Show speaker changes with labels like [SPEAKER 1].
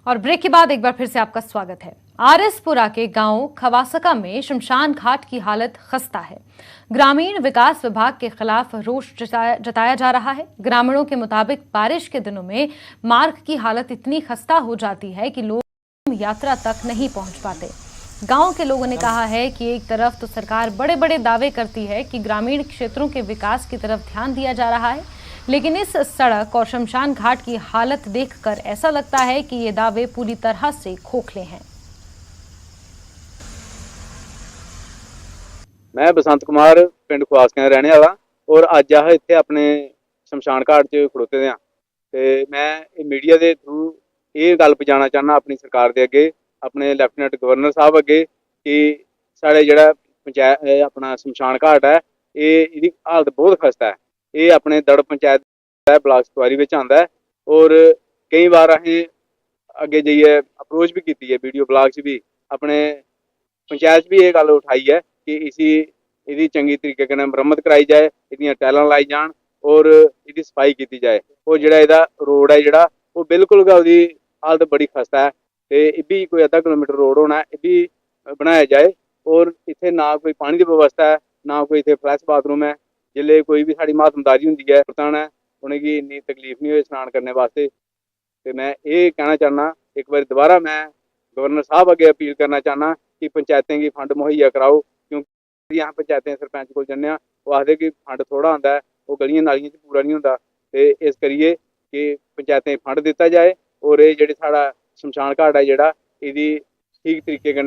[SPEAKER 1] और ब्रेक के बाद एक बार फिर से आपका स्वागत है। आरएसपुरा के गांव खवासका में शमशान घाट की हालत खस्ता है। ग्रामीण विकास विभाग के खिलाफ रोष जताया जा रहा है। ग्रामीणों के मुताबिक बारिश के दिनों में मार्ग की हालत इतनी खस्ता हो जाती है कि लोग यात्रा तक नहीं पहुंच पाते। गांव के लोगों ने कहा है कि एक तरफ तो सरकार बड़े बड़े दावे करती है कि ग्रामीण क्षेत्रों के विकास की तरफ ध्यान दिया जा रहा है, लेकिन इस सड़क और शमशान घाट की हालत देखकर ऐसा लगता है कि ये दावे पूरी तरह से खोखले हैं।
[SPEAKER 2] मैं बसंत कुमार पिंड खवासका रहने वाला और अज आह इत्थे अपने शमशान घाट च खड़ोते दे ते मैं मीडिया के थ्रू ये गल पहुँचाना चाहना अपनी सरकार के अगे, अपने लैफ्टिनेंट गवर्नर साहब अगे कि साढ़े जिहड़ा पंचायत अपना शमशान घाट है ये हालत बहुत खस्ता है। ये अपने दड़ पंचायत ब्लाक सतवारी में आंदा है और कई बार असीं अगे जाइए अप्रोच भी की है, वीडियो ब्लॉग च भी अपने पंचायत भी ये गल उठाई है कि इसी इहदी चंगी तरीके कन्नै मरम्मत कराई जाए, इहदियां टैलां लाई जान और इहदी सफाई की जाए। और जिहड़ा इहदा रोड है जिहड़ा वो बिल्कुल गै उहदी हालत बड़ी खस्ता है ते इह भी कोई अद्धा किलोमीटर रोड होना, इह भी बनाया जाए। और इत्थे ना कोई पानी की व्यवस्था है, ना कोई इत्थे फ्लैश बाथरूम है। जिसले कोई भी साड़ी मातमदारी होंदी है है उनेंगी इन्नी तकलीफ नहीं हो स्नान करने वास्ते। तो मैं ये कहना चाहना, एक बार दोबारा मैं गवर्नर साहब अगे अपील करना चाहना कि पंचायतें की फंड मुहैया कराओ, क्योंकि यहाँ पंचायतें सरपंच को जन्ने वो आखते कि फंड थोड़ा आता है, वो गलियां नालियां पूरा नहीं होंदा। ते इस करिए कि पंचायतें फंड दिता जाए और ये जिहड़ा साड़ा शमशान घाट है जिहड़ा इहदी ठीक तरीके कन्नै